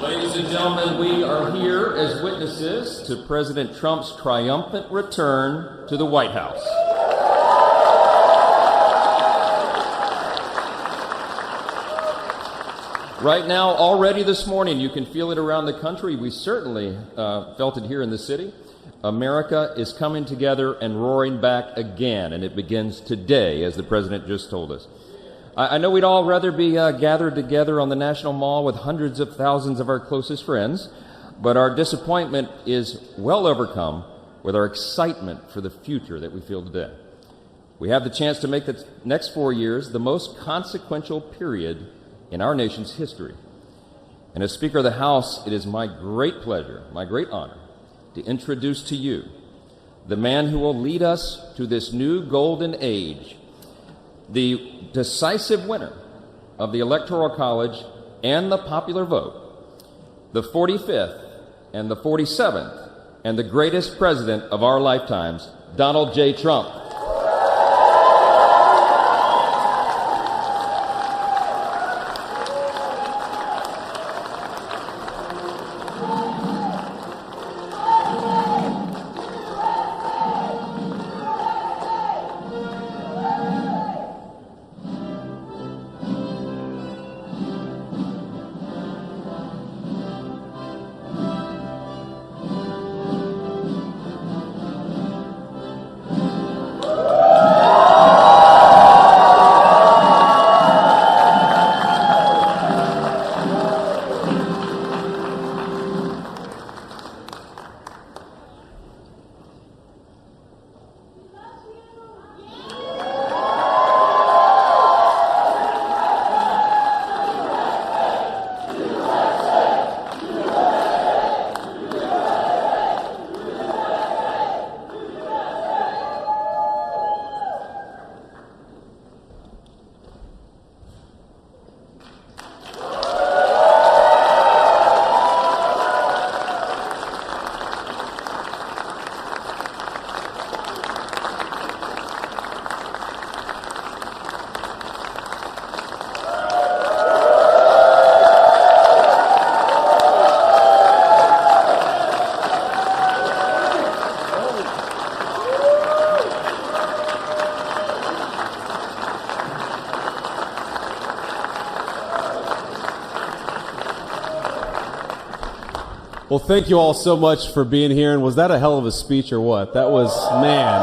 Ladies and gentlemen, we are here as witnesses to President Trump's triumphant return to the White House. Right now, already this morning, you can feel it around the country. We certainly felt it here in the city. America is coming together and roaring back again, and it begins today, as the president just told us. I know we'd all rather be gathered together on the National Mall with hundreds of thousands of our closest friends, but our disappointment is well overcome with our excitement for the future that we feel today. We have the chance to make the next 4 years the most consequential period in our nation's history. And as Speaker of the House, it is my great pleasure, my great honor, to introduce to you the man who will lead us to this new golden age, the decisive winner of the Electoral College and the popular vote, the 45th and the 47th and the greatest president of our lifetimes, Donald J. Trump. Well, thank you all so much for being here. And was that a hell of a speech or what? That was, man.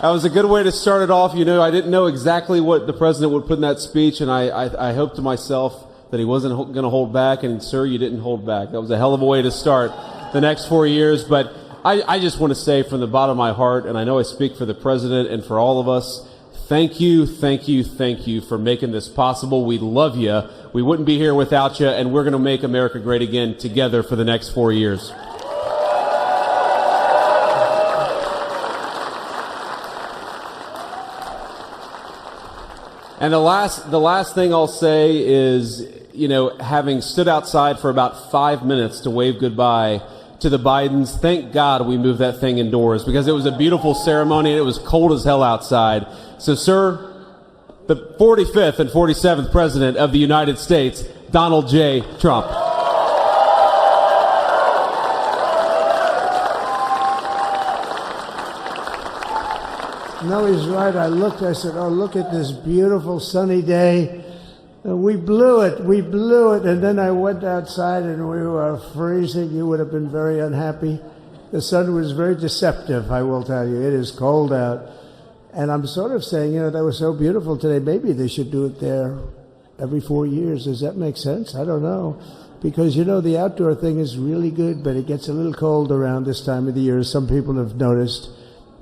That was a good way to start it off. You know, I didn't know exactly what the president would put in that speech, and I hoped to myself that he wasn't going to hold back, and sir, you didn't hold back. That was a hell of a way to start the next 4 years. But I just want to say from the bottom of my heart, and I know I speak for the president and for all of us, thank you, thank you, thank you for making this possible. We love you. We wouldn't be here without you, and we're going to make America great again together for the next 4 years. And the last thing I'll say is, you know, having stood outside for about 5 minutes to wave goodbye to the Bidens, thank God we moved that thing indoors, because it was a beautiful ceremony and it was cold as hell outside. So, sir, the 45th and 47th President of the United States, Donald J. Trump. No, he's right. I said, oh, look at this beautiful sunny day. We blew it. And then I went outside and we were freezing. You would have been very unhappy. The sun was very deceptive, I will tell you. It is cold out. And I'm sort of saying, you know, that was so beautiful today. Maybe they should do it there every 4 years. Does that make sense? I don't know. Because, you know, the outdoor thing is really good, but it gets a little cold around this time of the year, as some people have noticed.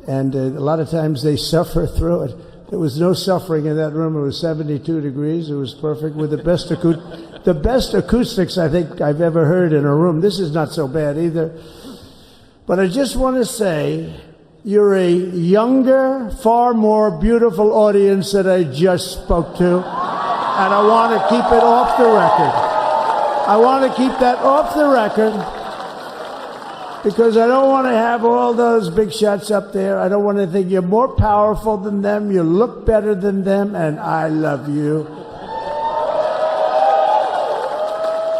And a lot of times they suffer through it. There was no suffering in that room. It was 72 degrees. It was perfect with the best acoustics I think I've ever heard in a room. This is not so bad either. But I just want to say, you're a younger, far more beautiful audience that I just spoke to. And I want to keep it off the record. I want to keep that off the record because I don't want to have all those big shots up there. I don't want to think you're more powerful than them, you look better than them, and I love you.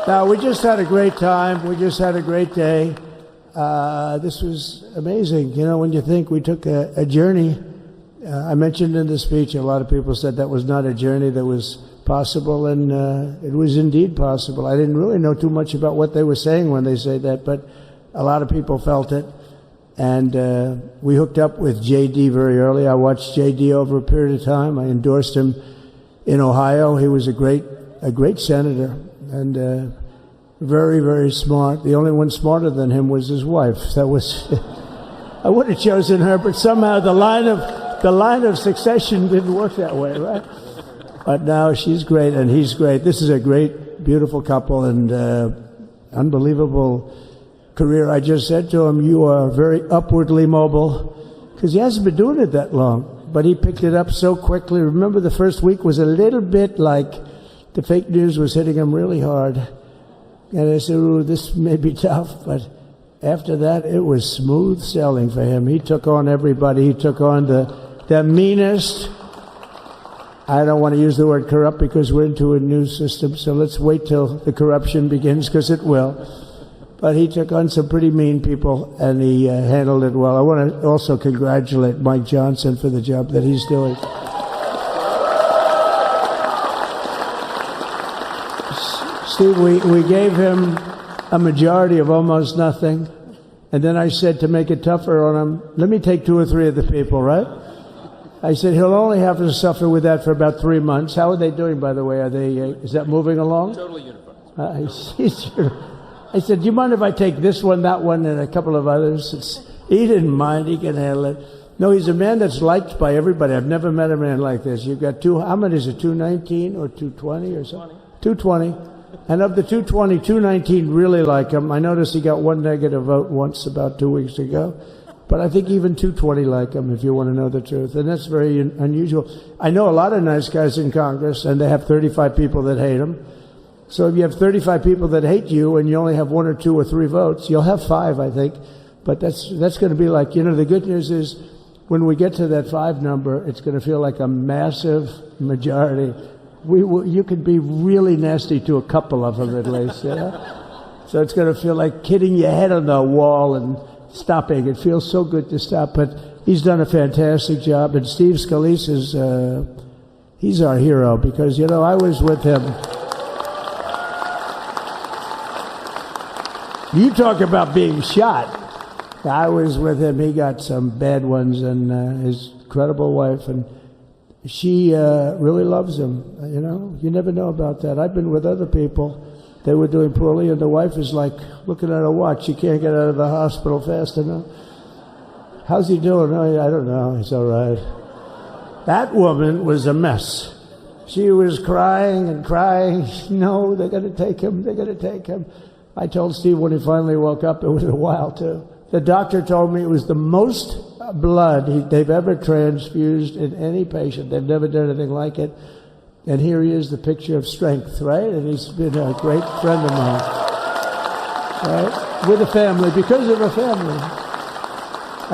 No, we just had a great time. We just had a great day. This was amazing. You know, when you think we took a journey, I mentioned in the speech, a lot of people said that was not a journey that was possible, and it was indeed possible. I didn't really know too much about what they were saying when they said that, but a lot of people felt it. And we hooked up with J.D. very early. I watched J.D. over a period of time. I endorsed him in Ohio. He was a great senator, and very, very smart. The only one smarter than him was his wife. That was I would have chosen her, but somehow the line of succession didn't work that way, right? But now she's great and he's great. This is a great, beautiful couple, and unbelievable career. I just said to him, "You are very upwardly mobile," because he hasn't been doing it that long, but he picked it up so quickly. Remember, the first week was a little bit like the fake news was hitting him really hard. And I said, "Ooh, this may be tough," but after that, it was smooth sailing for him. He took on everybody. He took on the meanest. I don't want to use the word corrupt because we're into a new system, so let's wait till the corruption begins, because it will. But he took on some pretty mean people, and he handled it well. I want to also congratulate Mike Johnson for the job that he's doing. Steve, we gave him a majority of almost nothing, and then I said, to make it tougher on him, let me take 2 or 3 of the people, right? I said, he'll only have to suffer with that for about 3 months. How are they doing, by the way? Are they? Is that moving along? Totally unified. I said, do you mind if I take this one, that one, and a couple of others? He didn't mind. He can handle it. No, he's a man that's liked by everybody. I've never met a man like this. You've got how many is it, 219 or 220 or something? 220. And of the 220, 219 really like him. I noticed he got 1 negative vote once about 2 weeks ago. But I think even 220 like him, if you want to know the truth. And that's very unusual. I know a lot of nice guys in Congress, and they have 35 people that hate him. So if you have 35 people that hate you and you only have 1 or 2 or 3 votes, you'll have 5, I think. But that's going to be like, the good news is when we get to that 5 number, it's going to feel like a massive majority. You could be really nasty to a couple of them at least, So it's going to feel like hitting your head on the wall and stopping. It feels so good to stop, but he's done a fantastic job. And Steve Scalise he's our hero, because, I was with him. You talk about being shot. I was with him. He got some bad ones, and his incredible wife, and she really loves him. You never know about that. I've been with other people. They were doing poorly, and the wife is like looking at her watch. She can't get out of the hospital fast enough. How's he doing? Oh, I don't know. He's all right. That woman was a mess. She was crying and crying. No, they're going to take him. They're going to take him. I told Steve when he finally woke up, it was a while too. The doctor told me it was the most blood they've ever transfused in any patient. They've never done anything like it. And here he is, the picture of strength, right? And he's been a great friend of mine, right? With a family, because of a family.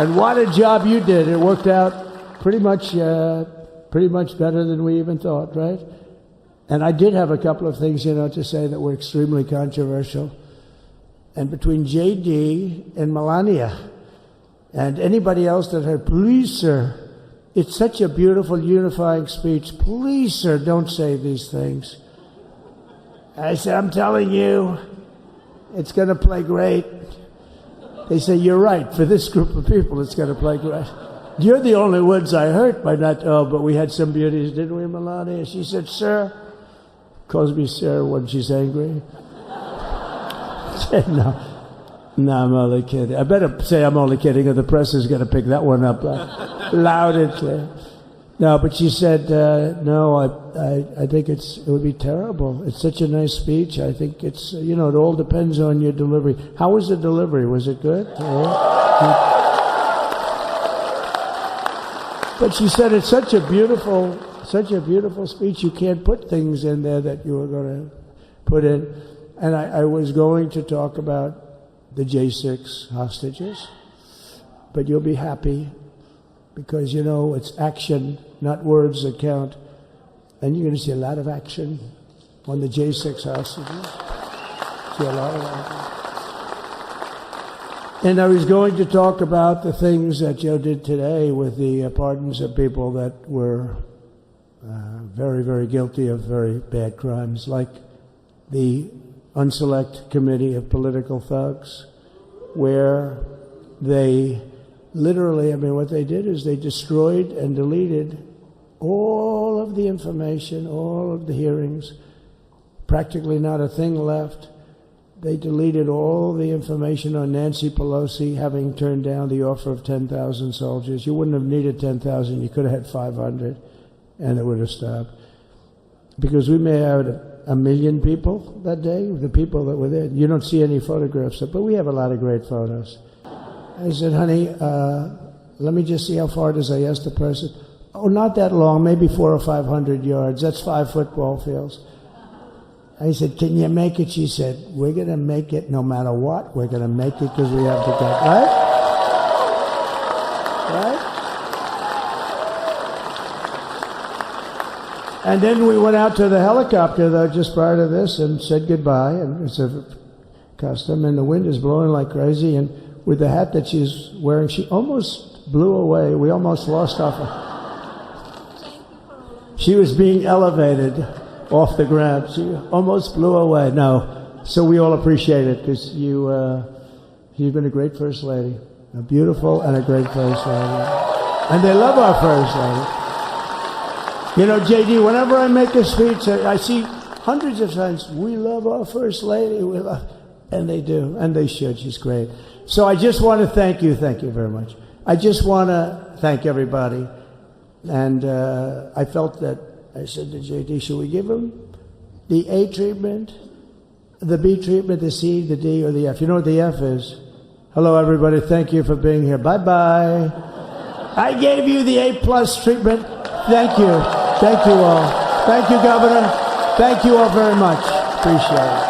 And what a job you did. It worked out pretty much better than we even thought, right? And I did have a couple of things, to say that were extremely controversial. And between J.D. and Melania and anybody else that heard, please, sir, it's such a beautiful, unifying speech. Please, sir, don't say these things. I said, I'm telling you, it's going to play great. They say, you're right. For this group of people, it's going to play great. You're the only ones I hurt by not, but we had some beauties, didn't we, Melania? She said, sir, calls me sir when she's angry. No, I'm only kidding. I better say I'm only kidding, or the press is going to pick that one up loud and clear. No, but she said, no, I think it would be terrible. It's such a nice speech. I think it's, it all depends on your delivery. How was the delivery? Was it good? But she said it's such a beautiful speech. You can't put things in there that you were going to put in. And I was going to talk about the J6 hostages, but you'll be happy because, it's action, not words that count. And you're going to see a lot of action on the J6 hostages. See a lot of that. And I was going to talk about the things that Joe did today with the pardons of people that were very, very guilty of very bad crimes, like the Unselect Committee of Political Thugs, where they literally, I mean, what they did is they destroyed and deleted all of the information, all of the hearings, practically not a thing left. They deleted all the information on Nancy Pelosi having turned down the offer of 10,000 soldiers. You wouldn't have needed 10,000. You could have had 500, and it would have stopped. Because we may have had 1 million people that day, the people that were there. You don't see any photographs, but we have a lot of great photos. I said, honey, let me just see how far it is. I asked the person. Oh, not that long, maybe 400 or 500 yards. That's 5 football fields. I said, can you make it? She said, we're going to make it no matter what. We're going to make it because we have to go. Right? Right? And then we went out to the helicopter, though, just prior to this and said goodbye. And it's a custom. And the wind is blowing like crazy. And with the hat that she's wearing, she almost blew away. We almost lost her. She was being elevated off the ground. She almost blew away. No. So we all appreciate it because you've been a great First Lady. A beautiful and a great First Lady. And they love our First Lady. You know, JD, whenever I make a speech, I see hundreds of times, we love our First Lady. We love, and they do. And they should. She's great. So I just want to thank you. Thank you very much. I just want to thank everybody. And I felt that, I said to JD, should we give him the A treatment, the B treatment, the C, the D, or the F? You know what the F is? Hello, everybody. Thank you for being here. Bye-bye. I gave you the A+ treatment. Thank you. Thank you all. Thank you, Governor. Thank you all very much. Appreciate it.